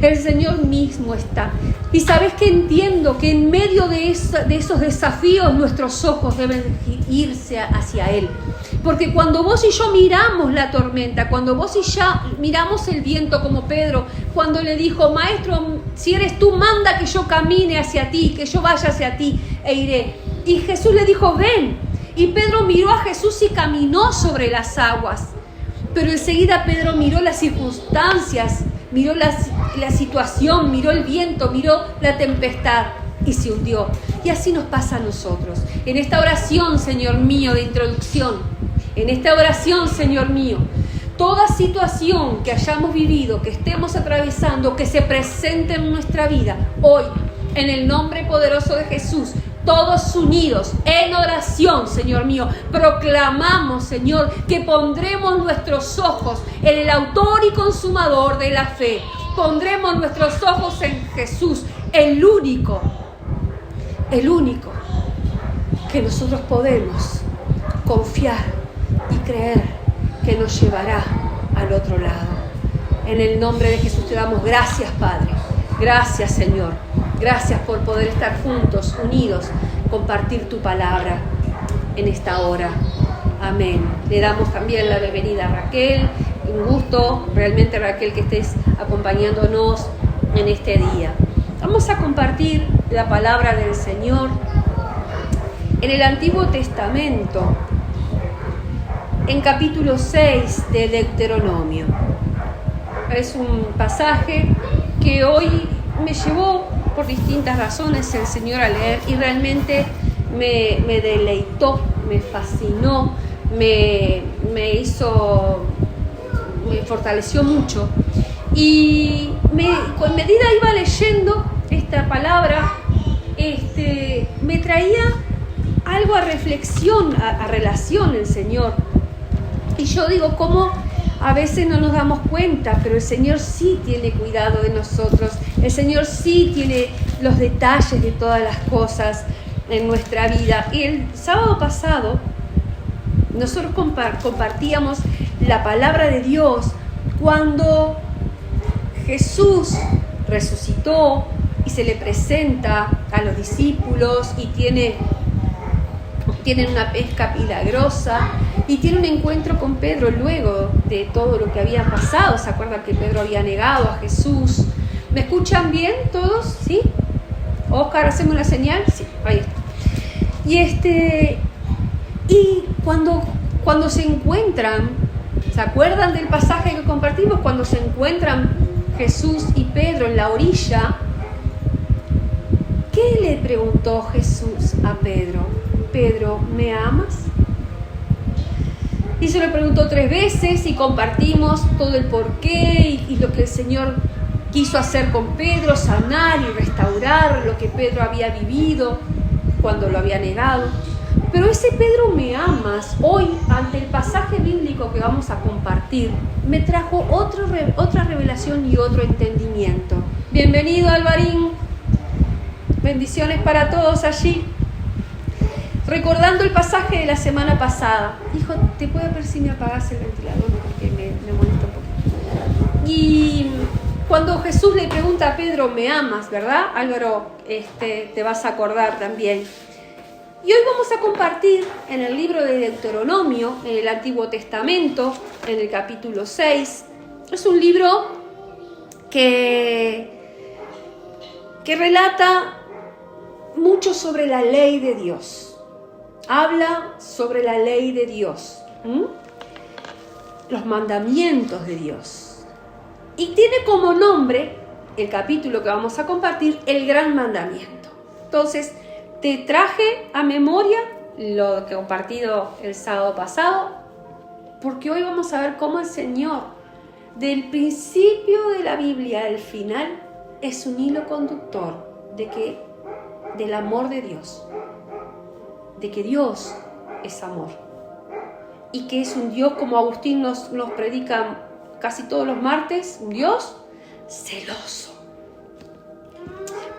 El Señor mismo está. Y sabes que entiendo que en medio de esos desafíos nuestros ojos deben irse hacia Él. Porque cuando vos y yo miramos la tormenta, cuando vos y yo miramos el viento como Pedro, cuando le dijo, Maestro, si eres tú, manda que yo camine hacia ti, que yo vaya hacia ti e iré. Y Jesús le dijo, ven. Y Pedro miró a Jesús y caminó sobre las aguas. Pero enseguida Pedro miró las circunstancias, miró la situación, miró el viento, miró la tempestad y se hundió. Y así nos pasa a nosotros. En esta oración, Señor mío, de introducción, en esta oración, Señor mío, toda situación que hayamos vivido, que estemos atravesando, que se presente en nuestra vida, hoy, en el nombre poderoso de Jesús, todos unidos en oración, Señor mío, proclamamos, Señor, que pondremos nuestros ojos en el autor y consumador de la fe. Pondremos nuestros ojos en Jesús, el único que nosotros podemos confiar y creer que nos llevará al otro lado. En el nombre de Jesús te damos gracias, Padre. Gracias, Señor. Gracias por poder estar juntos, unidos, compartir tu palabra en esta hora. Amén. Le damos también la bienvenida a Raquel. Un gusto, realmente, Raquel, que estés acompañándonos en este día. Vamos a compartir la palabra del Señor en el Antiguo Testamento, en capítulo 6 de Deuteronomio. Es un pasaje que hoy me llevó por distintas razones el Señor a leer y realmente me deleitó, me fascinó, me fortaleció mucho. Y con medida iba leyendo esta palabra, me traía algo a reflexión, a relación el Señor. Y yo digo, ¿cómo? A veces no nos damos cuenta, pero el Señor sí tiene cuidado de nosotros. El Señor sí tiene los detalles de todas las cosas en nuestra vida. Y el sábado pasado nosotros compartíamos la palabra de Dios cuando Jesús resucitó y se le presenta a los discípulos y tienen una pesca milagrosa y tiene un encuentro con Pedro luego de todo lo que había pasado. ¿Se acuerdan que Pedro había negado a Jesús? ¿Me escuchan bien todos? ¿Sí? Oscar, ¿hacemos la señal? Sí, ahí está. Y cuando se encuentran, ¿se acuerdan del pasaje que compartimos? Cuando se encuentran Jesús y Pedro en la orilla, ¿qué le preguntó Jesús a Pedro? Pedro, ¿me amas? Y se lo preguntó 3 veces y compartimos todo el porqué y lo que el Señor quiso hacer con Pedro, sanar y restaurar lo que Pedro había vivido cuando lo había negado. Pero ese Pedro, ¿me amas? Hoy, ante el pasaje bíblico que vamos a compartir, me trajo otra revelación y otro entendimiento. Bienvenido, Alvarín. Bendiciones para todos allí. Recordando el pasaje de la semana pasada, hijo, ¿te puedo pedir si me apagas el ventilador? Porque me molesta un poquito. Y cuando Jesús le pregunta a Pedro, ¿me amas? ¿Verdad? Álvaro, te vas a acordar también. Y hoy vamos a compartir en el libro de Deuteronomio, en el Antiguo Testamento, en el capítulo 6. Es un libro que relata mucho sobre la ley de Dios. Habla sobre la ley de Dios, los mandamientos de Dios. Y tiene como nombre, el capítulo que vamos a compartir, el gran mandamiento. Entonces, te traje a memoria lo que he compartido el sábado pasado, porque hoy vamos a ver cómo el Señor, del principio de la Biblia al final, es un hilo conductor del amor de Dios. De que Dios es amor y que es un Dios, como Agustín nos predica casi todos los martes, un Dios celoso.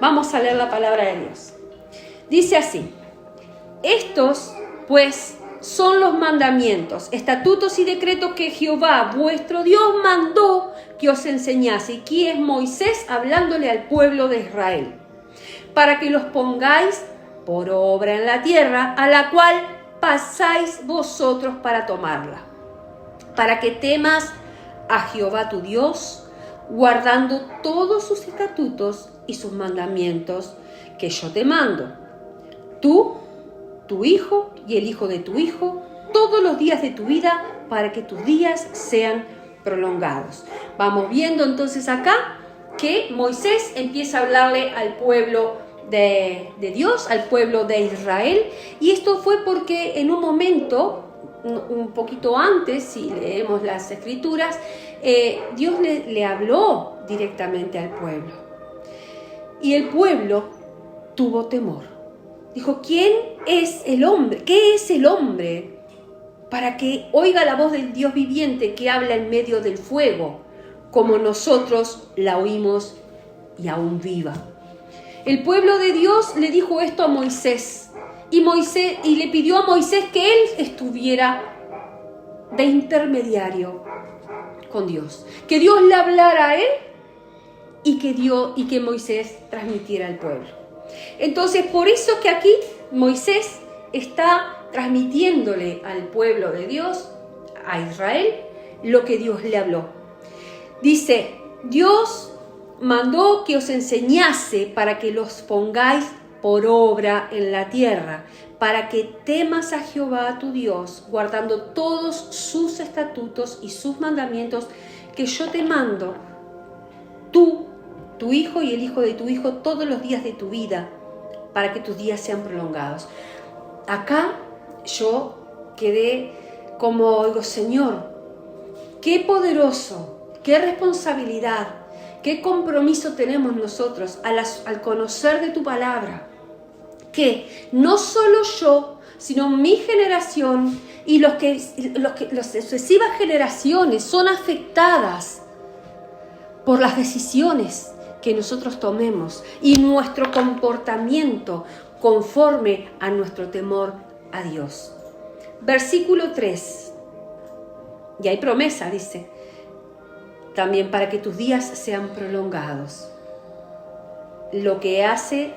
Vamos a leer la palabra de Dios. Dice así: estos, pues, son los mandamientos, estatutos y decretos que Jehová, vuestro Dios, mandó que os enseñase. Y aquí es Moisés hablándole al pueblo de Israel, para que los pongáis por obra en la tierra, a la cual pasáis vosotros para tomarla, para que temas a Jehová tu Dios, guardando todos sus estatutos y sus mandamientos que yo te mando, tú, tu hijo y el hijo de tu hijo, todos los días de tu vida, para que tus días sean prolongados. Vamos viendo entonces acá que Moisés empieza a hablarle al pueblo de Dios, al pueblo de Israel, y esto fue porque en un momento, un poquito antes, si leemos las escrituras, Dios le habló directamente al pueblo, y el pueblo tuvo temor. Dijo, ¿quién es el hombre? ¿Qué es el hombre para que oiga la voz del Dios viviente que habla en medio del fuego, como nosotros la oímos y aún viva? El pueblo de Dios le dijo esto a Moisés, y le pidió a Moisés que él estuviera de intermediario con Dios, que Dios le hablara a él y que Moisés transmitiera al pueblo. Entonces, por eso que aquí Moisés está transmitiéndole al pueblo de Dios, a Israel, lo que Dios le habló. Dice, Dios mandó que os enseñase para que los pongáis por obra en la tierra, para que temas a Jehová tu Dios, guardando todos sus estatutos y sus mandamientos que yo te mando, tú, tu hijo y el hijo de tu hijo, todos los días de tu vida, para que tus días sean prolongados. Acá yo quedé como digo, Señor, qué poderoso, qué responsabilidad, qué compromiso tenemos nosotros al conocer de tu palabra, que no solo yo, sino mi generación y las sucesivas generaciones son afectadas por las decisiones que nosotros tomemos y nuestro comportamiento conforme a nuestro temor a Dios. Versículo 3. Y hay promesa, dice, también para que tus días sean prolongados. Lo que hace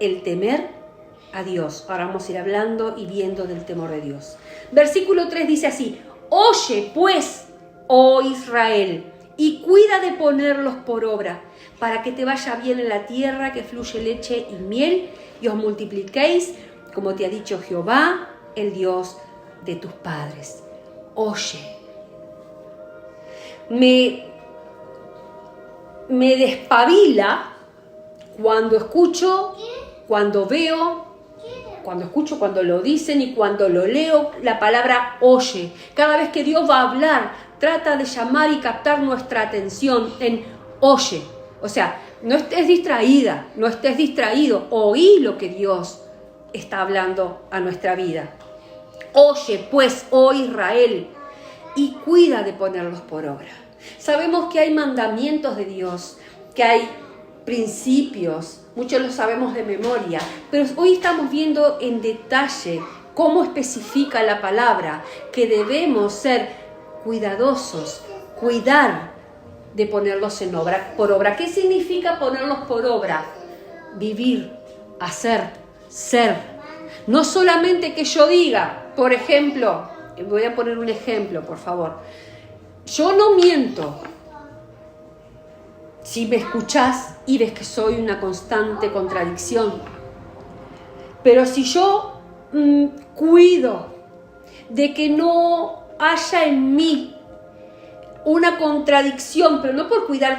el temer a Dios. Ahora vamos a ir hablando y viendo del temor de Dios. Versículo 3 dice así: oye pues, oh Israel, y cuida de ponerlos por obra, para que te vaya bien en la tierra que fluye leche y miel, y os multipliquéis, como te ha dicho Jehová, el Dios de tus padres. Oye. Me despabila cuando escucho, cuando veo, cuando lo dicen y cuando lo leo, la palabra oye. Cada vez que Dios va a hablar, trata de llamar y captar nuestra atención en oye. O sea, no estés distraída, no estés distraído. Oí lo que Dios está hablando a nuestra vida. Oye, pues, oh Israel, y cuida de ponerlos por obra. Sabemos que hay mandamientos de Dios, que hay principios, muchos los sabemos de memoria, pero hoy estamos viendo en detalle cómo especifica la palabra que debemos ser cuidadosos, cuidar de ponerlos por obra. ¿Qué significa ponerlos por obra? Vivir, hacer, ser. No solamente que yo diga, por ejemplo, voy a poner un ejemplo, por favor. Yo no miento. Si me escuchás y ves que soy una constante contradicción. Pero si yo cuido de que no haya en mí una contradicción, pero no por cuidar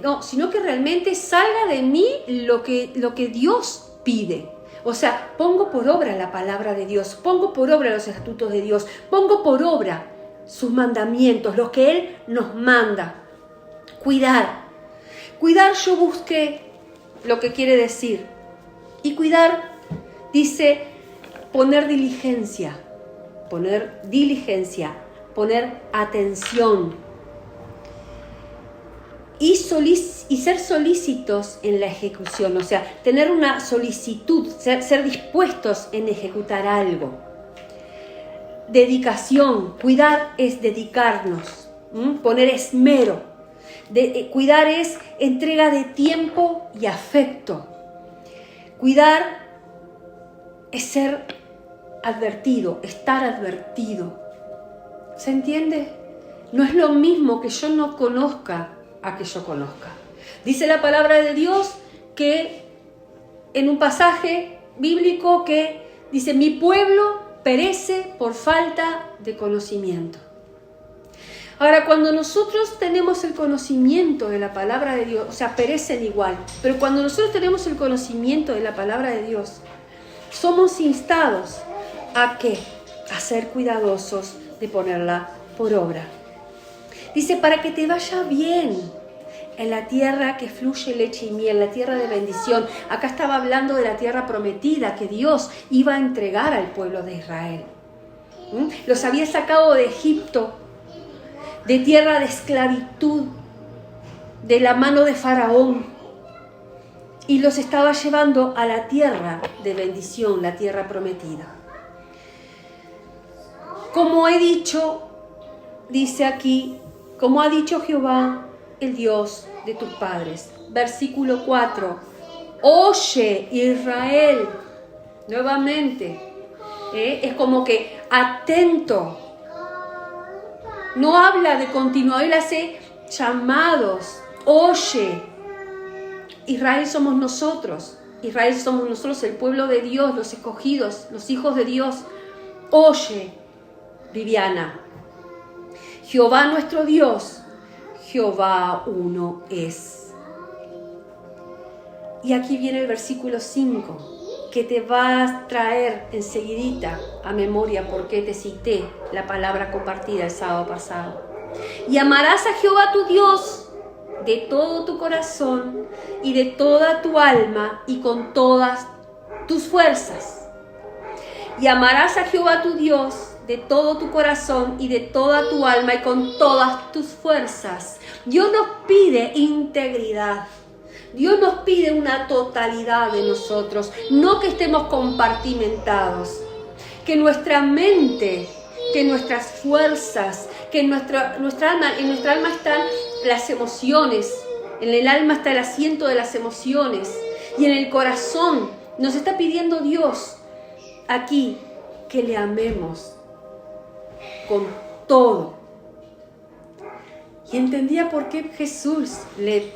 no, sino que realmente salga de mí lo que Dios pide. O sea, pongo por obra la palabra de Dios, pongo por obra los estatutos de Dios, pongo por obra sus mandamientos, lo que Él nos manda. Cuidar, yo busqué lo que quiere decir. Y cuidar, dice, poner diligencia, poner atención. Y ser solícitos en la ejecución, o sea, tener una solicitud, ser dispuestos en ejecutar algo. dedicación. Cuidar es dedicarnos, poner esmero. Cuidar es entrega de tiempo y afecto. Cuidar es ser advertido, estar advertido. ¿Se entiende? No es lo mismo que yo no conozca a que yo conozca. Dice la palabra de Dios que en un pasaje bíblico que dice: mi pueblo perece por falta de conocimiento. Ahora, cuando nosotros tenemos el conocimiento de la palabra de Dios, o sea, perecen igual, pero cuando nosotros tenemos el conocimiento de la palabra de Dios, somos instados ¿a qué? A ser cuidadosos de ponerla por obra. Dice: para que te vaya bien en la tierra que fluye leche y miel, la tierra de bendición. Acá estaba hablando de la tierra prometida que Dios iba a entregar al pueblo de Israel. Los había sacado de Egipto, de tierra de esclavitud, de la mano de Faraón, y los estaba llevando a la tierra de bendición, la tierra prometida. Como he dicho, dice aquí, como ha dicho Jehová, el Dios de tus padres. Versículo 4. Oye, Israel. Nuevamente. Es como que atento. No habla de continuar, él hace llamados. Oye. Israel somos nosotros. Israel somos nosotros, el pueblo de Dios, los escogidos, los hijos de Dios. Oye, Viviana. Jehová nuestro Dios, Jehová uno es. Y aquí viene el versículo 5, que te va a traer enseguidita a memoria porque te cité la palabra compartida el sábado pasado. Y amarás a Jehová tu Dios de todo tu corazón y de toda tu alma y con todas tus fuerzas. Y amarás a Jehová tu Dios de todo tu corazón y de toda tu alma y con todas tus fuerzas. Dios nos pide integridad. Dios nos pide una totalidad de nosotros, no que estemos compartimentados. Que nuestra mente, que nuestras fuerzas, que en nuestra alma están las emociones, en el alma está el asiento de las emociones y en el corazón nos está pidiendo Dios aquí que le amemos con todo. Y entendía por qué Jesús le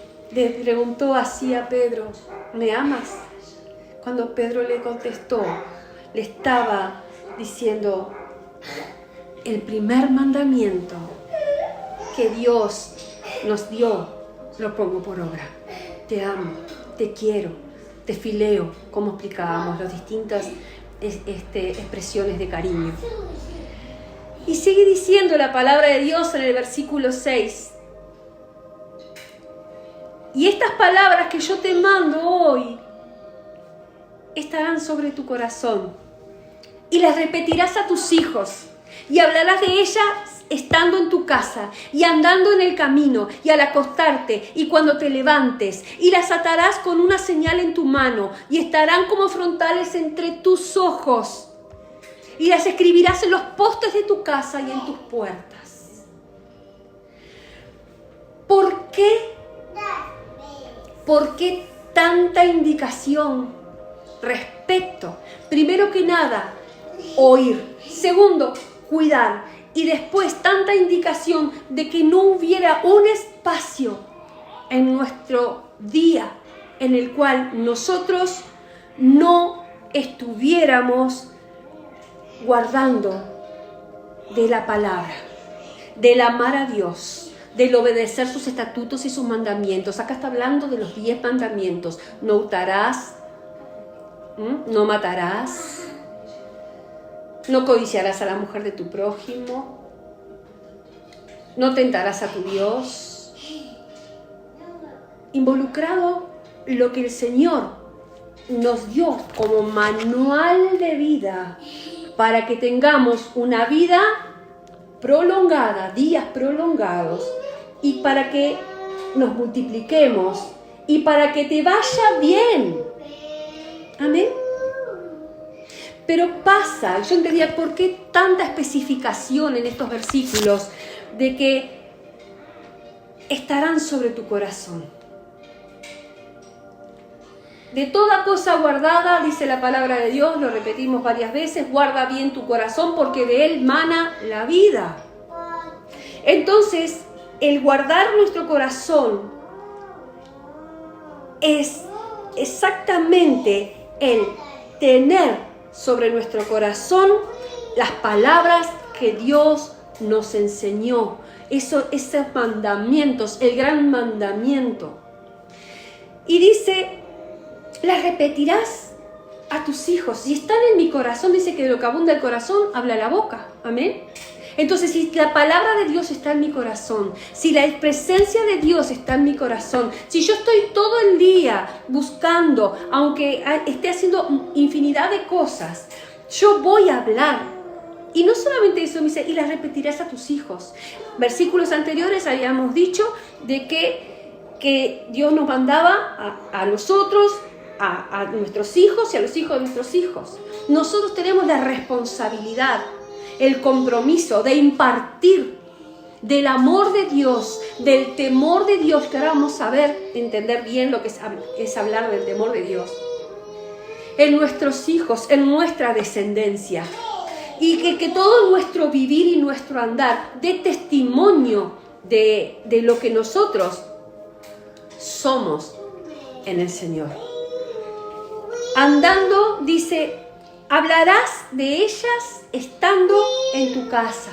preguntó así a Pedro: ¿me amas? Cuando Pedro le contestó, le estaba diciendo: el primer mandamiento que Dios nos dio, lo pongo por obra. Te amo, te quiero, te fileo, como explicábamos, las distintas expresiones de cariño. Y sigue diciendo la palabra de Dios en el versículo 6. Y estas palabras que yo te mando hoy estarán sobre tu corazón y las repetirás a tus hijos y hablarás de ellas estando en tu casa y andando en el camino y al acostarte y cuando te levantes, y las atarás con una señal en tu mano y estarán como frontales entre tus ojos. Y las escribirás en los postes de tu casa y en tus puertas. ¿Por qué? ¿Por qué tanta indicación respecto? Primero que nada, oír. Segundo, cuidar. Y después tanta indicación de que no hubiera un espacio en nuestro día en el cual nosotros no estuviéramos guardando de la palabra, del amar a Dios, del obedecer sus estatutos y sus mandamientos. Acá está hablando de los 10 mandamientos. No hurtarás, no matarás, no codiciarás a la mujer de tu prójimo, no tentarás a tu Dios. Involucrado lo que el Señor nos dio como manual de vida para que tengamos una vida prolongada, días prolongados, y para que nos multipliquemos y para que te vaya bien. Amén. Pero pasa, yo entendía por qué tanta especificación en estos versículos de que estarán sobre tu corazón. De toda cosa guardada, dice la palabra de Dios, lo repetimos varias veces, guarda bien tu corazón porque de él mana la vida. Entonces, el guardar nuestro corazón es exactamente el tener sobre nuestro corazón las palabras que Dios nos enseñó, esos mandamientos, el gran mandamiento. Y dice, las repetirás a tus hijos. Si están en mi corazón, dice que de lo que abunda el corazón, habla la boca. Amén. Entonces, si la palabra de Dios está en mi corazón, si la presencia de Dios está en mi corazón, si yo estoy todo el día buscando, aunque esté haciendo infinidad de cosas, yo voy a hablar. Y no solamente eso, me dice, y las repetirás a tus hijos. Versículos anteriores habíamos dicho de que Dios nos mandaba a nosotros, a nuestros hijos y a los hijos de nuestros hijos. Nosotros tenemos la responsabilidad, el compromiso de impartir del amor de Dios, del temor de Dios, que ahora vamos a entender bien lo que es hablar del temor de Dios, en nuestros hijos, en nuestra descendencia, y que todo nuestro vivir y nuestro andar dé testimonio de lo que nosotros somos en el Señor. Andando, dice, hablarás de ellas estando en tu casa.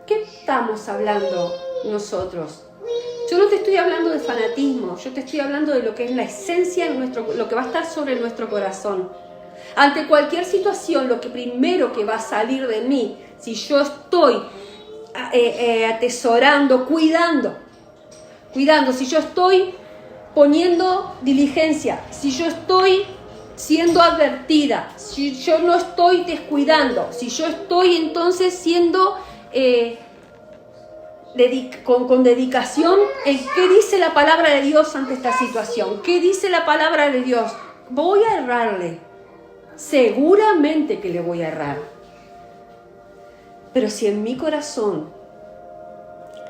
¿Qué estamos hablando nosotros? Yo no te estoy hablando de fanatismo, yo te estoy hablando de lo que es la esencia, lo que va a estar sobre nuestro corazón. Ante cualquier situación, lo que primero que va a salir de mí, si yo estoy atesorando, cuidando, si yo estoy poniendo diligencia, si yo estoy siendo advertida, si yo no estoy descuidando, si yo estoy entonces siendo con dedicación, ¿qué dice la palabra de Dios ante esta situación? ¿Qué dice la palabra de Dios? Voy a errarle, seguramente que le voy a errar, pero si en mi corazón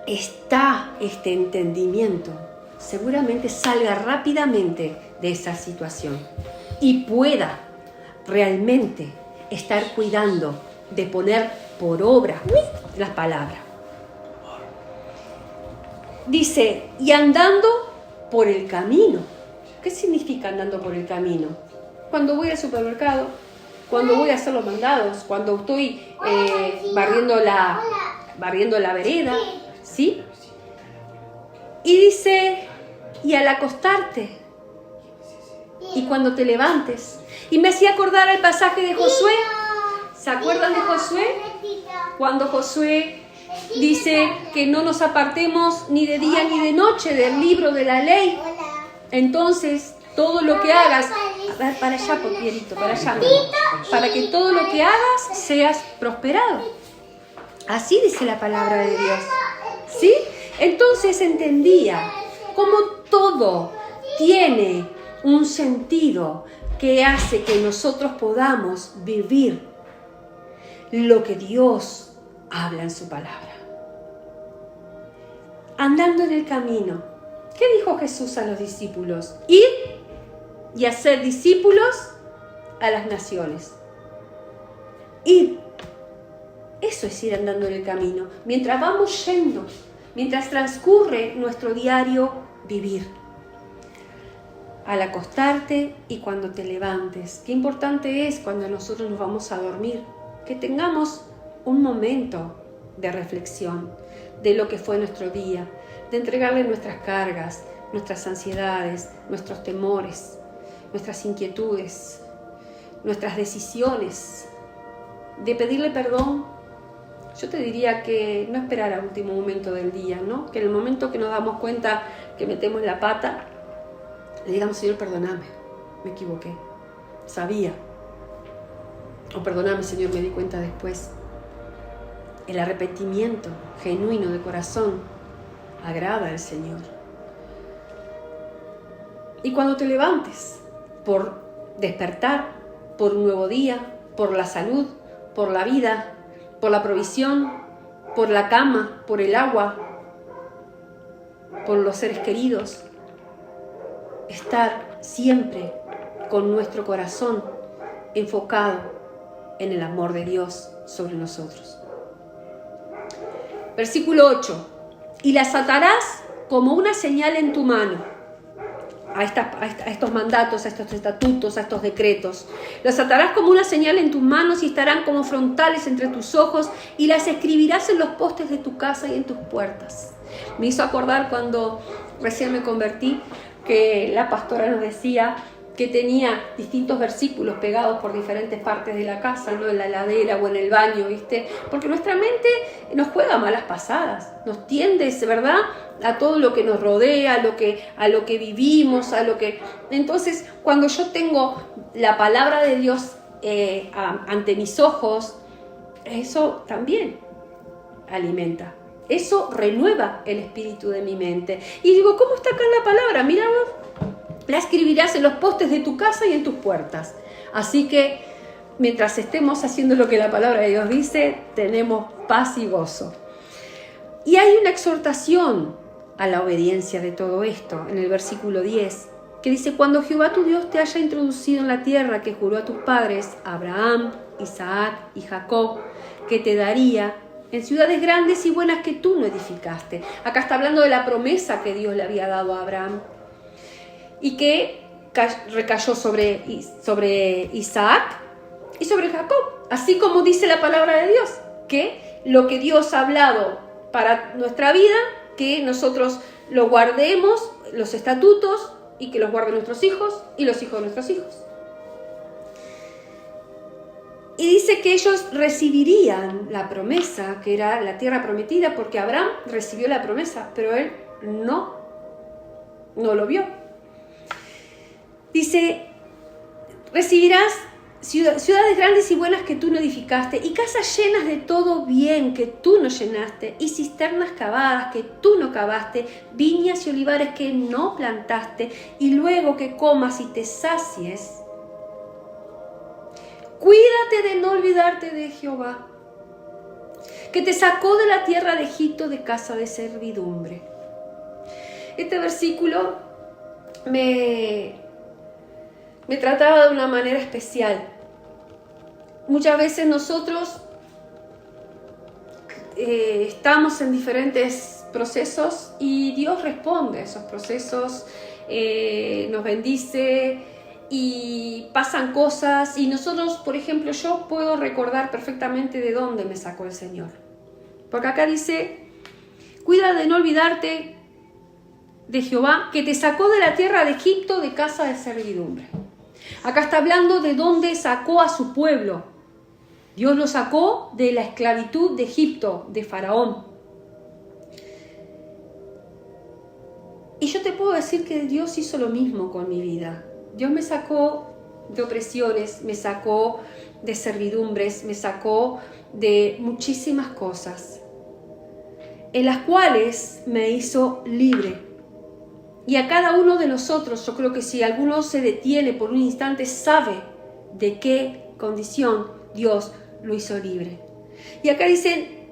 está este entendimiento, seguramente salga rápidamente de esa situación y pueda realmente estar cuidando de poner por obra las palabras. Dice, y andando por el camino. ¿Qué significa andando por el camino? Cuando voy al supermercado, cuando voy a hacer los mandados, cuando estoy barriendo la vereda, ¿sí? Y dice, y al acostarte, y cuando te levantes. Y me hacía acordar el pasaje de Josué. ¿Se acuerdan de Josué? Cuando Josué dice que no nos apartemos ni de día ni de noche del libro de la ley. Entonces, todo lo que hagas, a ver, para allá, Pierito, para allá, para que todo lo que hagas seas prosperado. Así dice la palabra de Dios, ¿sí? Entonces entendía cómo todo tiene un sentido que hace que nosotros podamos vivir lo que Dios habla en su palabra. Andando en el camino. ¿Qué dijo Jesús a los discípulos? Ir y hacer discípulos a las naciones. Ir. Eso es ir andando en el camino. Mientras vamos yendo, mientras transcurre nuestro diario vivir. Al acostarte y cuando te levantes. Qué importante es cuando nosotros nos vamos a dormir, que tengamos un momento de reflexión de lo que fue nuestro día, de entregarle nuestras cargas, nuestras ansiedades, nuestros temores, nuestras inquietudes, nuestras decisiones, de pedirle perdón. Yo te diría que no esperar al último momento del día, ¿no? Que en el momento que nos damos cuenta que metemos la pata, le digamos, Señor, perdóname, me equivoqué, sabía. O perdóname, Señor, me di cuenta después. El arrepentimiento genuino de corazón agrada al Señor. Y cuando te levantes por despertar, por un nuevo día, por la salud, por la vida, por la provisión, por la cama, por el agua, por los seres queridos. Estar siempre con nuestro corazón enfocado en el amor de Dios sobre nosotros. Versículo 8. Y las atarás como una señal en tu mano. A estos mandatos, a estos estatutos, a estos decretos. Las atarás como una señal en tus manos y estarán como frontales entre tus ojos y las escribirás en los postes de tu casa y en tus puertas. Me hizo acordar cuando recién me convertí que la pastora nos decía que tenía distintos versículos pegados por diferentes partes de la casa, ¿no? En la heladera o en el baño, ¿viste? Porque nuestra mente nos juega malas pasadas, nos tiende, ¿verdad?, a todo lo que nos rodea, a lo que vivimos, Entonces, cuando yo tengo la palabra de Dios ante mis ojos, eso también alimenta. Eso renueva el espíritu de mi mente. Y digo, ¿cómo está acá en la palabra? Mira, la escribirás en los postes de tu casa y en tus puertas. Así que, mientras estemos haciendo lo que la palabra de Dios dice, tenemos paz y gozo. Y hay una exhortación a la obediencia de todo esto, en el versículo 10, que dice, cuando Jehová tu Dios te haya introducido en la tierra que juró a tus padres, Abraham, Isaac y Jacob, que te daría, en ciudades grandes y buenas que tú no edificaste. Acá está hablando de la promesa que Dios le había dado a Abraham y que recayó sobre Isaac y sobre Jacob. Así como dice la palabra de Dios, que lo que Dios ha hablado para nuestra vida, que nosotros lo guardemos, los estatutos, y que los guarden nuestros hijos y los hijos de nuestros hijos. Y dice que ellos recibirían la promesa, que era la tierra prometida, porque Abraham recibió la promesa, pero él no lo vio. Dice, recibirás ciudades grandes y buenas que tú no edificaste, y casas llenas de todo bien que tú no llenaste, y cisternas cavadas que tú no cavaste, viñas y olivares que no plantaste, y luego que comas y te sacies. Cuídate de no olvidarte de Jehová, que te sacó de la tierra de Egipto de casa de servidumbre. Este versículo me trataba de una manera especial. Muchas veces nosotros estamos en diferentes procesos y Dios responde a esos procesos, nos bendice y pasan cosas, y nosotros, por ejemplo, yo puedo recordar perfectamente de dónde me sacó el Señor. Porque acá dice, cuida de no olvidarte de Jehová, que te sacó de la tierra de Egipto de casa de servidumbre. Acá está hablando de dónde sacó a su pueblo. Dios lo sacó de la esclavitud de Egipto, de Faraón. Y yo te puedo decir que Dios hizo lo mismo con mi vida. Dios me sacó de opresiones, me sacó de servidumbres, me sacó de muchísimas cosas, en las cuales me hizo libre. Y a cada uno de nosotros, yo creo que si alguno se detiene por un instante, sabe de qué condición Dios lo hizo libre. Y acá dicen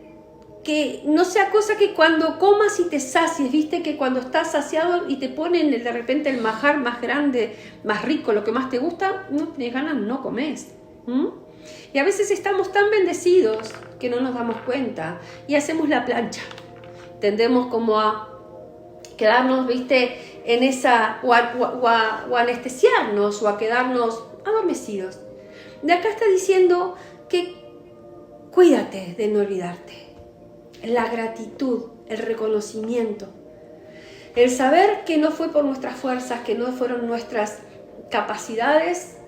que no sea cosa que cuando comas y te sacies, viste que cuando estás saciado y te ponen de repente el manjar más grande, más rico, lo que más te gusta, no tienes ganas, no comes. Y a veces estamos tan bendecidos que no nos damos cuenta y hacemos la plancha. Tendemos como a quedarnos, viste, en esa, o a anestesiarnos, o a quedarnos adormecidos. De acá está diciendo que cuídate de no olvidarte. La gratitud, el reconocimiento, el saber que no fue por nuestras fuerzas, que no fueron nuestras capacidades,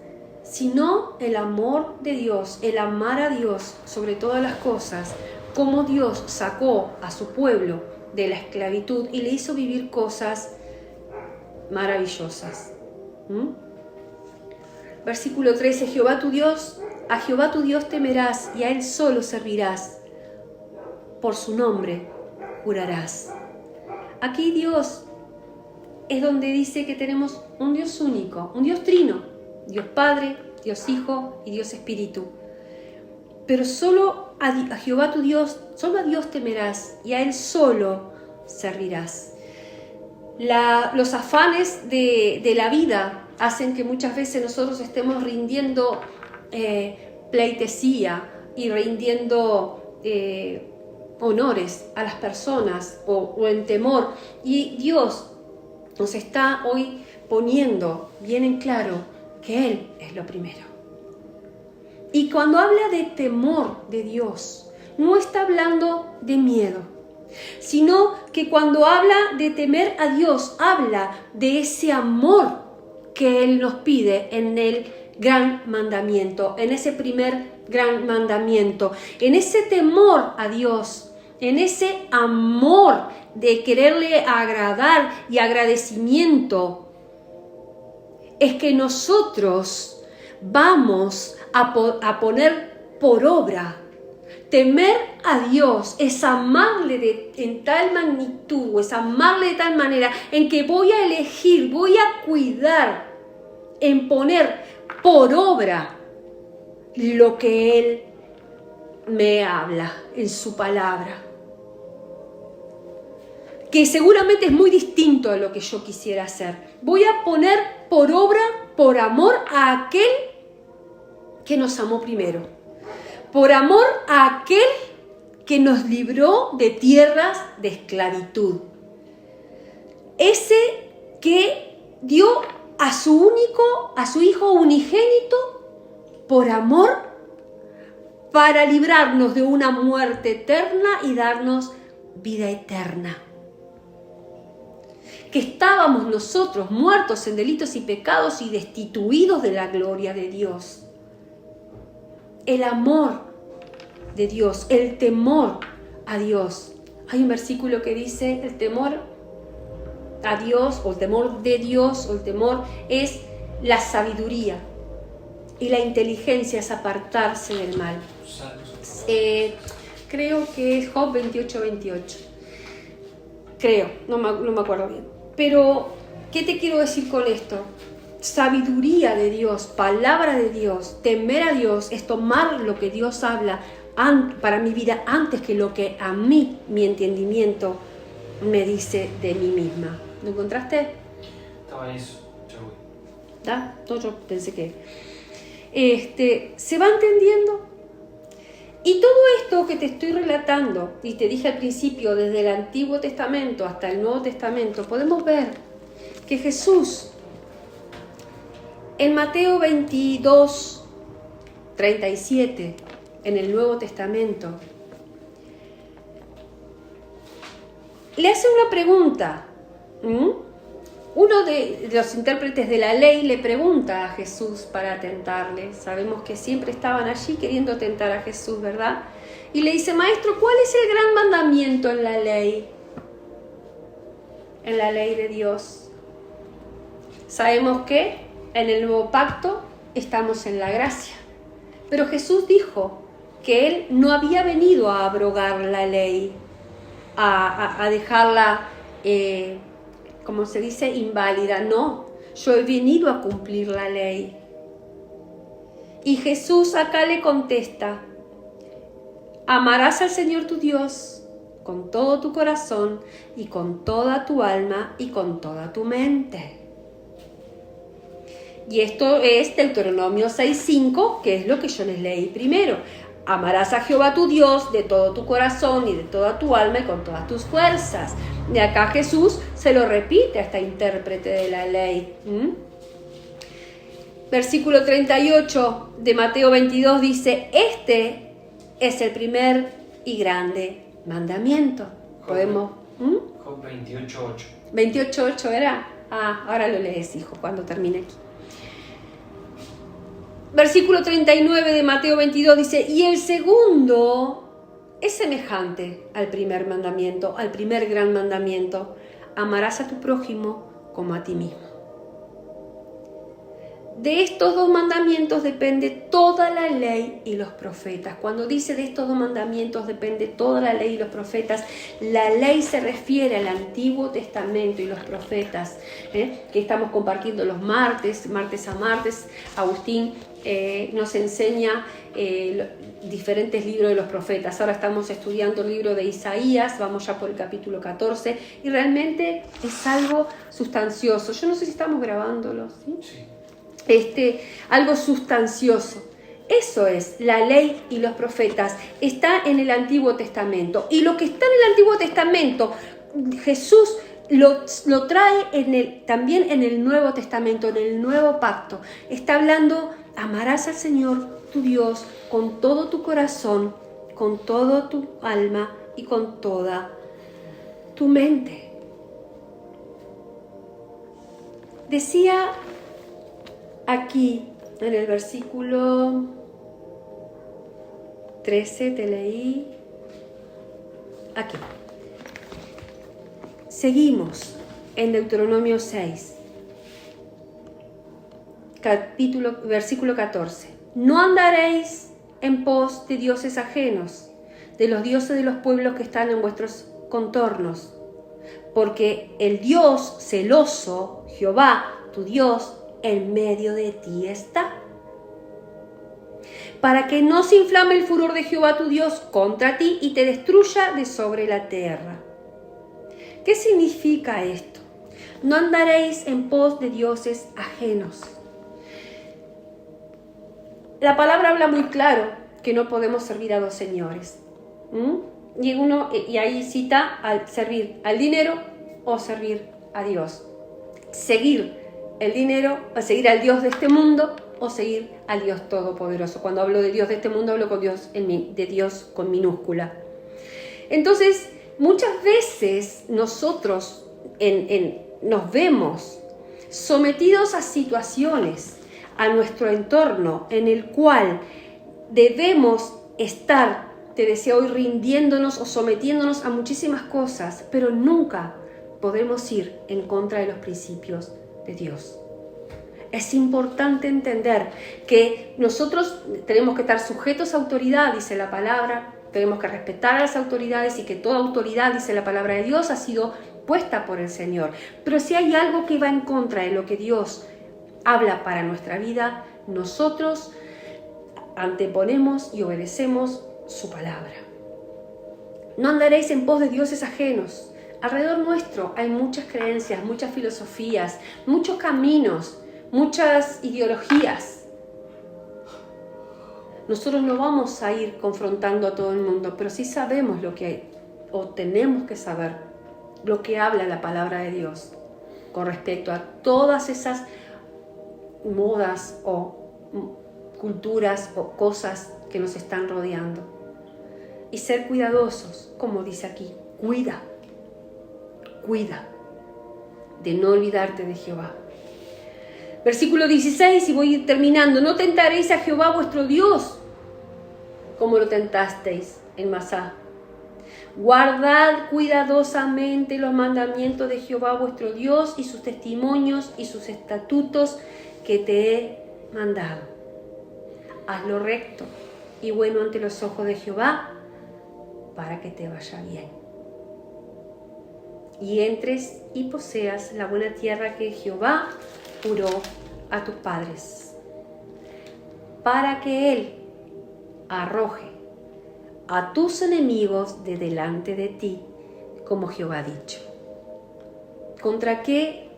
sino el amor de Dios, el amar a Dios sobre todas las cosas, como Dios sacó a su pueblo de la esclavitud y le hizo vivir cosas maravillosas. Versículo 13, a Jehová tu Dios temerás y a Él solo servirás. Por su nombre jurarás. Aquí Dios es donde dice que tenemos un Dios único, un Dios trino, Dios Padre, Dios Hijo y Dios Espíritu. Pero solo a Jehová tu Dios, solo a Dios temerás y a Él solo servirás. Los afanes de la vida hacen que muchas veces nosotros estemos rindiendo pleitesía y rindiendo honores a las personas o en temor. Y Dios nos está hoy poniendo bien en claro que Él es lo primero. Y cuando habla de temor de Dios, no está hablando de miedo, sino que cuando habla de temer a Dios, habla de ese amor que Él nos pide en el gran mandamiento, en ese primer gran mandamiento, en ese temor a Dios, en ese amor de quererle agradar y agradecimiento, es que nosotros vamos a poner por obra. Temer a Dios es amarle en tal magnitud, es amarle de tal manera en que voy a elegir, voy a cuidar, en poner por obra lo que Él me habla en su palabra. Que seguramente es muy distinto a lo que yo quisiera hacer. Voy a poner por obra, por amor a aquel que nos amó primero. Por amor a aquel que nos libró de tierras de esclavitud. Ese que dio a su Hijo unigénito por amor para librarnos de una muerte eterna y darnos vida eterna. Que estábamos nosotros muertos en delitos y pecados y destituidos de la gloria de Dios. El amor de Dios, el temor a Dios. Hay un versículo que dice el temor a Dios o el temor de Dios o el temor es la sabiduría y la inteligencia es apartarse del mal. Creo que es Job 28:28. Creo, no me acuerdo bien. Pero, ¿qué te quiero decir con esto? Sabiduría de Dios, palabra de Dios, temer a Dios es tomar lo que Dios habla para mi vida antes que lo que a mí, mi entendimiento, me dice de mí misma. ¿Lo encontraste? Estaba en eso, ¿Da? No, yo pensé que... ¿Se va entendiendo? Y todo esto que te estoy relatando, y te dije al principio, desde el Antiguo Testamento hasta el Nuevo Testamento, podemos ver que Jesús, en Mateo 22:37, en el Nuevo Testamento, le hace una pregunta. Uno de los intérpretes de la ley le pregunta a Jesús para tentarle. Sabemos que siempre estaban allí queriendo tentar a Jesús, ¿verdad? Y le dice: Maestro, ¿cuál es el gran mandamiento en la ley? En la ley de Dios. Sabemos que en el nuevo pacto estamos en la gracia. Pero Jesús dijo que Él no había venido a abrogar la ley, a dejarla... como se dice, inválida. No, yo he venido a cumplir la ley. Y Jesús acá le contesta: amarás al Señor tu Dios con todo tu corazón y con toda tu alma y con toda tu mente. Y esto es Deuteronomio 6:5, que es lo que yo les leí primero. Amarás a Jehová tu Dios de todo tu corazón y de toda tu alma y con todas tus fuerzas. De acá Jesús se lo repite a esta intérprete de la ley. Versículo 38 de Mateo 22 dice: este es el primer y grande mandamiento. Podemos... Job 28:8. 28:8 era. Ahora lo lees, hijo, cuando termine aquí. Versículo 39 de Mateo 22 dice: y el segundo es semejante al primer mandamiento, al primer gran mandamiento: amarás a tu prójimo como a ti mismo. De estos dos mandamientos depende toda la ley y los profetas. Cuando dice de estos dos mandamientos depende toda la ley y los profetas, la ley se refiere al Antiguo Testamento y los profetas, que estamos compartiendo los martes a martes. Agustín nos enseña diferentes libros de los profetas. Ahora estamos estudiando el libro de Isaías, vamos ya por el capítulo 14, y realmente es algo sustancioso. Yo no sé si estamos grabándolo, ¿sí? Sí. Algo sustancioso. Eso es la ley y los profetas. Está en el Antiguo Testamento. Y lo que está en el Antiguo Testamento, Jesús lo trae también en el Nuevo Testamento, en el Nuevo Pacto. Está hablando, amarás al Señor tu Dios con todo tu corazón, con toda tu alma y con toda tu mente. Decía aquí en el versículo 13, te leí aquí. Seguimos en Deuteronomio 6, versículo 14. No andaréis en pos de dioses ajenos, de los dioses de los pueblos que están en vuestros contornos, porque el Dios celoso, Jehová, tu Dios, en medio de ti está, para que no se inflame el furor de Jehová tu Dios contra ti y te destruya de sobre la tierra. ¿Qué significa esto? No andaréis en pos de dioses ajenos. La palabra habla muy claro que no podemos servir a dos señores. Y ahí cita al servir al dinero o servir a Dios. Seguir el dinero, a seguir al Dios de este mundo o seguir al Dios Todopoderoso. Cuando hablo de Dios de este mundo, hablo de Dios con minúscula. Entonces, muchas veces nosotros nos vemos sometidos a situaciones, a nuestro entorno, en el cual debemos estar, te decía hoy, rindiéndonos o sometiéndonos a muchísimas cosas, pero nunca podemos ir en contra de los principios de Dios. Es importante entender que nosotros tenemos que estar sujetos a autoridad, dice la palabra, tenemos que respetar a las autoridades y que toda autoridad, dice la palabra de Dios, ha sido puesta por el Señor. Pero si hay algo que va en contra de lo que Dios habla para nuestra vida, nosotros anteponemos y obedecemos su palabra. No andaréis en pos de dioses ajenos. Alrededor nuestro hay muchas creencias, muchas filosofías, muchos caminos, muchas ideologías. Nosotros no vamos a ir confrontando a todo el mundo, pero sí sabemos lo que hay, o tenemos que saber lo que habla la palabra de Dios con respecto a todas esas modas o culturas o cosas que nos están rodeando. Y ser cuidadosos, como dice aquí, cuida de no olvidarte de Jehová. Versículo 16, y voy terminando. No tentaréis a Jehová vuestro Dios como lo tentasteis en Masá. Guardad cuidadosamente los mandamientos de Jehová vuestro Dios y sus testimonios y sus estatutos que te he mandado. Haz lo recto y bueno ante los ojos de Jehová para que te vaya bien. Y entres y poseas la buena tierra que Jehová juró a tus padres, para que Él arroje a tus enemigos de delante de ti, como Jehová ha dicho. ¿Contra qué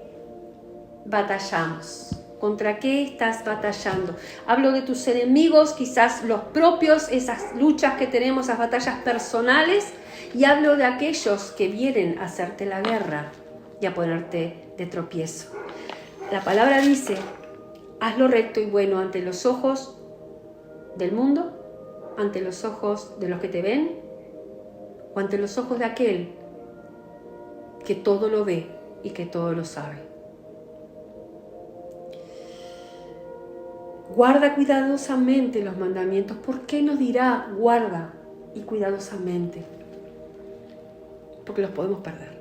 batallamos? ¿Contra qué estás batallando? Hablo de tus enemigos, quizás los propios, esas luchas que tenemos, esas batallas personales, y hablo de aquellos que vienen a hacerte la guerra y a ponerte de tropiezo. La palabra dice, haz lo recto y bueno ante los ojos del mundo, ante los ojos de los que te ven, o ante los ojos de aquel que todo lo ve y que todo lo sabe. Guarda cuidadosamente los mandamientos. ¿Por qué nos dirá guarda y cuidadosamente? Porque los podemos perder.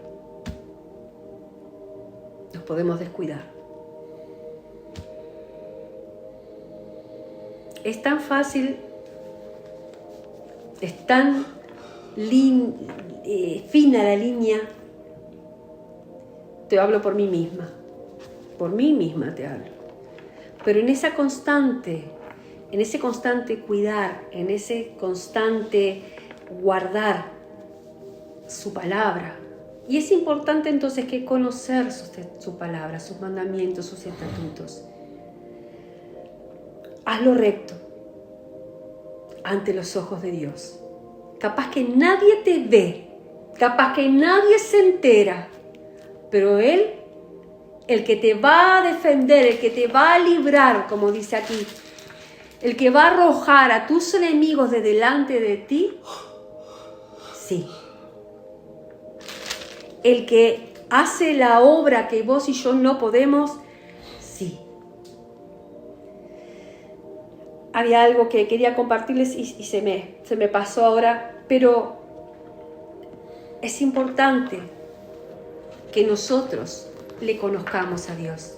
Nos podemos descuidar. es tan fácil, es tan fina la línea. Te hablo por mí misma te hablo. Pero en ese constante cuidar, en ese constante guardar su palabra. Y es importante entonces que conocer su palabra, sus mandamientos, sus estatutos. Hazlo recto ante los ojos de Dios. Capaz que nadie te ve, capaz que nadie se entera, pero Él, el que te va a defender, el que te va a librar, como dice aquí, el que va a arrojar a tus enemigos de delante de ti, sí. El que hace la obra que vos y yo no podemos, sí. Había algo que quería compartirles y se me pasó ahora, pero es importante que nosotros le conozcamos a Dios.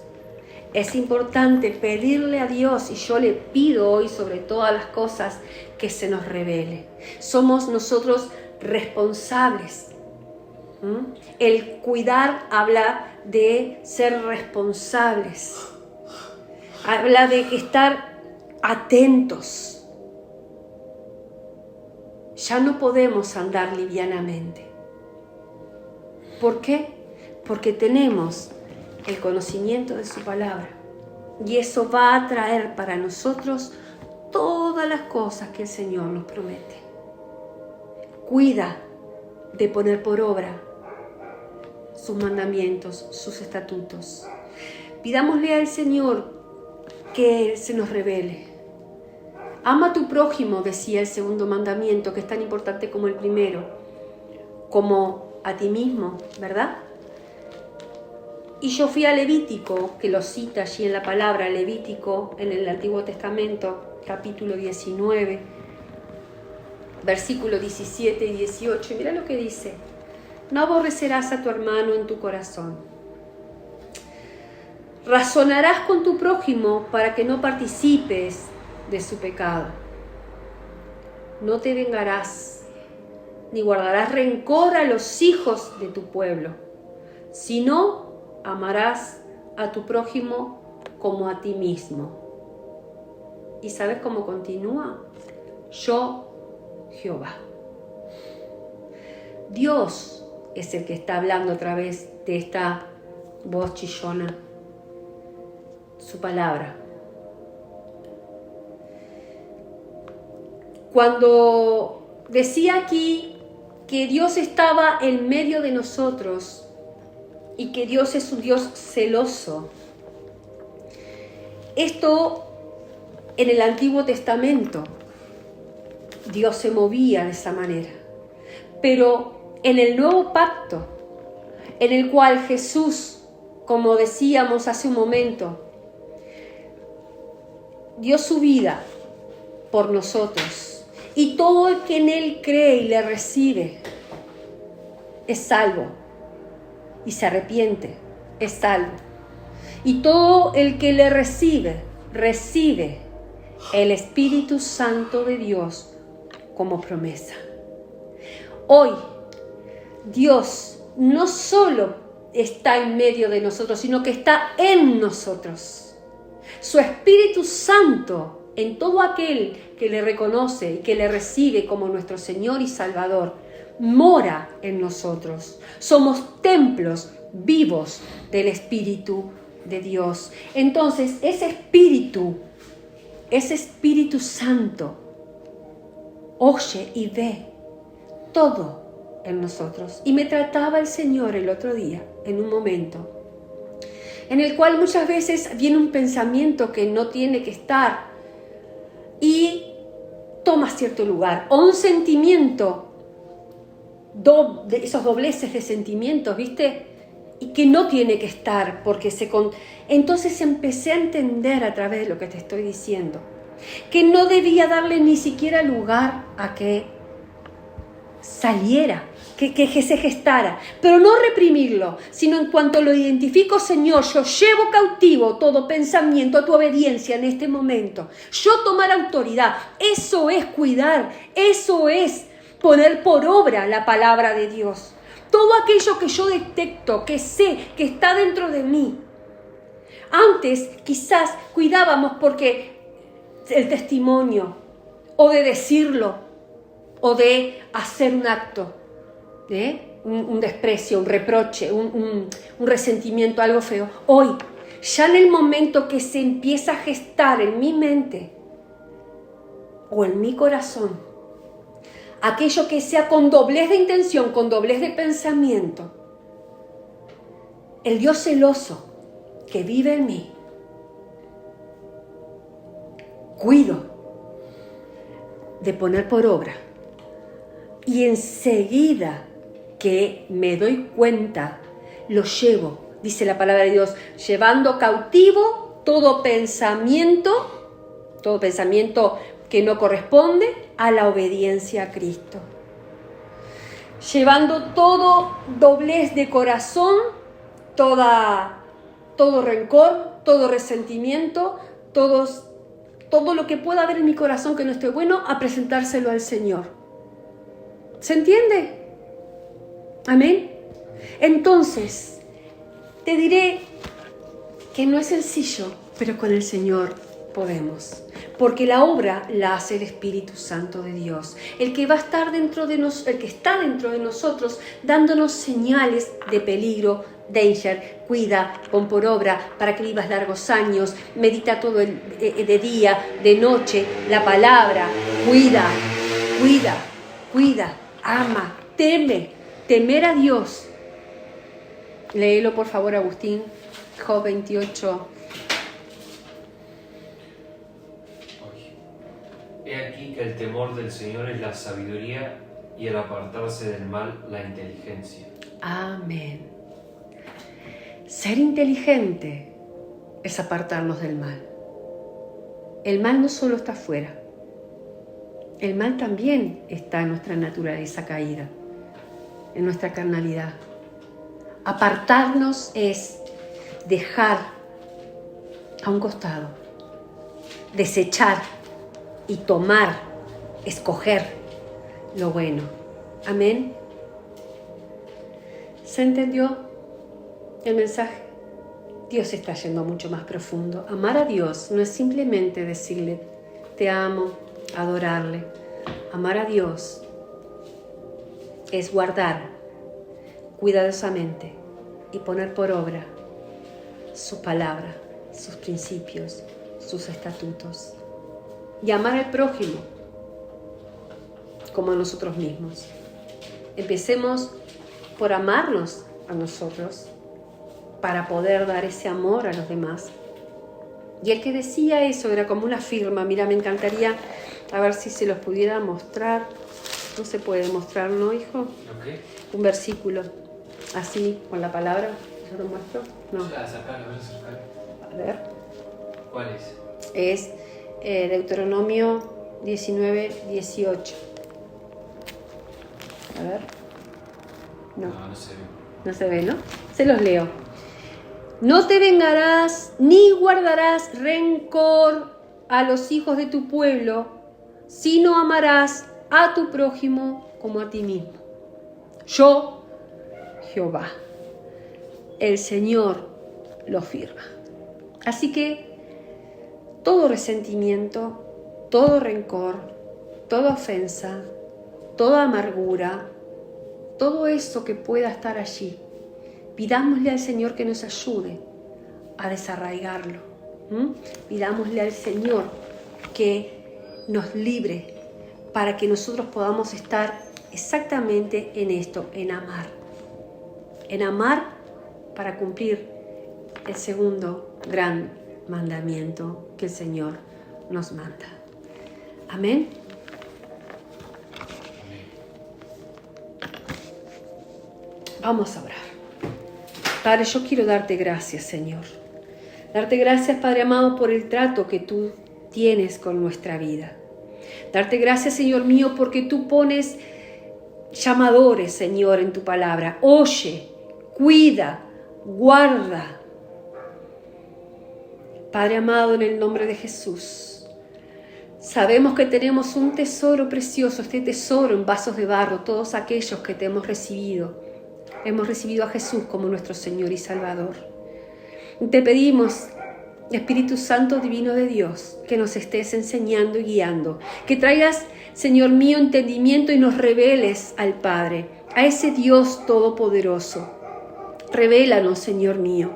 Es importante pedirle a Dios, y yo le pido hoy sobre todas las cosas que se nos revele. Somos nosotros responsables. El cuidar habla de ser responsables. Habla de estar atentos. Ya no podemos andar livianamente. ¿Por qué? Porque tenemos el conocimiento de su palabra. Y eso va a traer para nosotros todas las cosas que el Señor nos promete. Cuida de poner por obra sus mandamientos, sus estatutos. Pidámosle al Señor que se nos revele. Ama a tu prójimo, decía el segundo mandamiento, que es tan importante como el primero, como a ti mismo, ¿verdad? Y yo fui a Levítico, que lo cita allí en la palabra Levítico, en el Antiguo Testamento, capítulo 19, versículos 17 y 18. Y mira lo que dice: no aborrecerás a tu hermano en tu corazón. Razonarás con tu prójimo para que no participes de su pecado. No te vengarás, ni guardarás rencor a los hijos de tu pueblo, sino amarás a tu prójimo como a ti mismo. ¿Y sabes cómo continúa? Yo, Jehová. Dios es el que está hablando a través de esta voz chillona, su palabra. Cuando decía aquí que Dios estaba en medio de nosotros y que Dios es un Dios celoso, esto en el Antiguo Testamento Dios se movía de esa manera, pero en el Nuevo Pacto, en el cual Jesús, como decíamos hace un momento, dio su vida por nosotros, y todo el que en Él cree y le recibe es salvo, y se arrepiente, es salvo. Y todo el que le recibe el Espíritu Santo de Dios como promesa. Hoy, Dios no solo está en medio de nosotros, sino que está en nosotros. Su Espíritu Santo, en todo aquel que le reconoce y que le recibe como nuestro Señor y Salvador, mora en nosotros. Somos templos vivos del Espíritu de Dios. Entonces, ese Espíritu Santo oye y ve todo en nosotros. Y me trataba el Señor el otro día, en un momento, en el cual muchas veces viene un pensamiento que no tiene que estar y toma cierto lugar, o un sentimiento, de esos dobleces de sentimientos, ¿viste? Y que no tiene que estar, porque entonces empecé a entender a través de lo que te estoy diciendo, que no debía darle ni siquiera lugar a que saliera que se gestara, pero no reprimirlo, sino en cuanto lo identifico, Señor, yo llevo cautivo todo pensamiento a tu obediencia en este momento. Yo tomar autoridad, eso es cuidar, eso es poner por obra la palabra de Dios. Todo aquello que yo detecto, que sé, que está dentro de mí. Antes quizás cuidábamos porque el testimonio, o de decirlo, o de hacer un acto, un desprecio, un reproche, un resentimiento, algo feo. Hoy, ya en el momento que se empieza a gestar en mi mente o en mi corazón, aquello que sea con doblez de intención, con doblez de pensamiento, el Dios celoso que vive en mí, cuido de poner por obra, y enseguida que me doy cuenta, lo llevo, dice la palabra de Dios, llevando cautivo todo pensamiento que no corresponde a la obediencia a Cristo. Llevando todo doblez de corazón, todo rencor, todo resentimiento, todo lo que pueda haber en mi corazón que no esté bueno, a presentárselo al Señor. ¿Se entiende? Amén. Entonces, te diré que no es sencillo, pero con el Señor podemos. Porque la obra la hace el Espíritu Santo de Dios. El que va a estar el que está dentro de nosotros, dándonos señales de peligro, danger, cuida, pon por obra para que vivas largos años, medita todo de día, de noche, la palabra, cuida, ama, temer a Dios. Léelo por favor, Agustín, Job 28. He aquí que el temor del Señor es la sabiduría y el apartarse del mal la inteligencia. Amén. Ser inteligente es apartarnos del mal. El mal no solo está afuera, el mal también está en nuestra naturaleza caída, en nuestra carnalidad. Apartarnos es dejar a un costado, desechar y tomar, escoger lo bueno. Amén. ¿Se entendió el mensaje? Dios está yendo mucho más profundo. Amar a Dios no es simplemente decirle te amo, adorarle. Amar a Dios es guardar cuidadosamente y poner por obra su palabra, sus principios, sus estatutos. Y amar al prójimo como a nosotros mismos. Empecemos por amarnos a nosotros para poder dar ese amor a los demás. Y el que decía eso era como una firma. Mira, me encantaría a ver si se los pudiera mostrar. No se puede mostrar, ¿no, hijo? Okay. Un versículo así, con la palabra. ¿Yo lo muestro? No. A ver. ¿Cuál es? Es Deuteronomio 19:18. A ver. No se ve. No se ve, ¿no? Se los leo. No te vengarás ni guardarás rencor a los hijos de tu pueblo, sino amarás a tu prójimo como a ti mismo. Yo, Jehová, el Señor, lo firma. Así que todo resentimiento, todo rencor, toda ofensa, toda amargura, todo eso que pueda estar allí, pidámosle al Señor que nos ayude a desarraigarlo. Pidámosle al Señor que nos libre para que nosotros podamos estar exactamente en esto, en amar. En amar para cumplir el segundo gran mandamiento que el Señor nos manda. Amén. Vamos a orar. Padre, yo quiero darte gracias, Señor. Darte gracias, Padre amado, por el trato que tú tienes con nuestra vida. Darte gracias, Señor mío, porque tú pones llamadores, Señor, en tu palabra. Oye, cuida, guarda. Padre amado, en el nombre de Jesús, sabemos que tenemos un tesoro precioso, este tesoro en vasos de barro, todos aquellos que te hemos recibido. Hemos recibido a Jesús como nuestro Señor y Salvador. Te pedimos, Espíritu Santo Divino de Dios, que nos estés enseñando y guiando, que traigas, Señor mío, entendimiento y nos reveles al Padre, a ese Dios todopoderoso. Revélanos, Señor mío,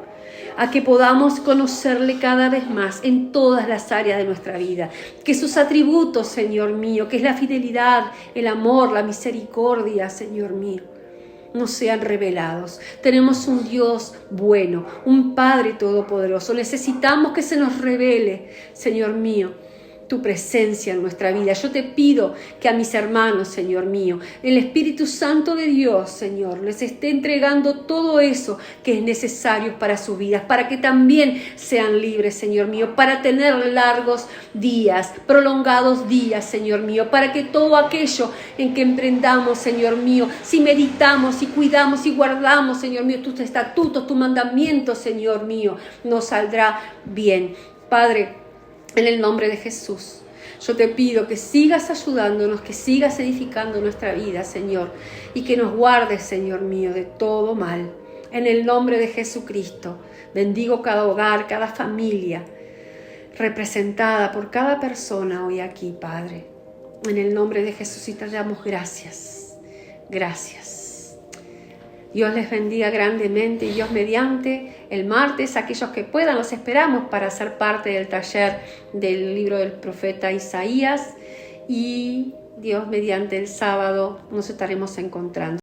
a que podamos conocerle cada vez más en todas las áreas de nuestra vida, que sus atributos, Señor mío, que es la fidelidad, el amor, la misericordia, Señor mío, nos sean revelados. Tenemos un Dios bueno, un Padre todopoderoso. Necesitamos que se nos revele, Señor mío, tu presencia en nuestra vida. Yo te pido que a mis hermanos, Señor mío, el Espíritu Santo de Dios, Señor, les esté entregando todo eso que es necesario para sus vidas, para que también sean libres, Señor mío, para tener largos días, prolongados días, Señor mío, para que todo aquello en que emprendamos, Señor mío, si meditamos, si cuidamos, si guardamos, Señor mío, tus estatutos, tus mandamientos, Señor mío, nos saldrá bien. Padre, en el nombre de Jesús, yo te pido que sigas ayudándonos, que sigas edificando nuestra vida, Señor, y que nos guardes, Señor mío, de todo mal. En el nombre de Jesucristo, bendigo cada hogar, cada familia, representada por cada persona hoy aquí, Padre. En el nombre de Jesús y te damos gracias. Gracias. Dios les bendiga grandemente y Dios mediante el martes, aquellos que puedan, los esperamos para ser parte del taller del libro del profeta Isaías y Dios mediante el sábado nos estaremos encontrando.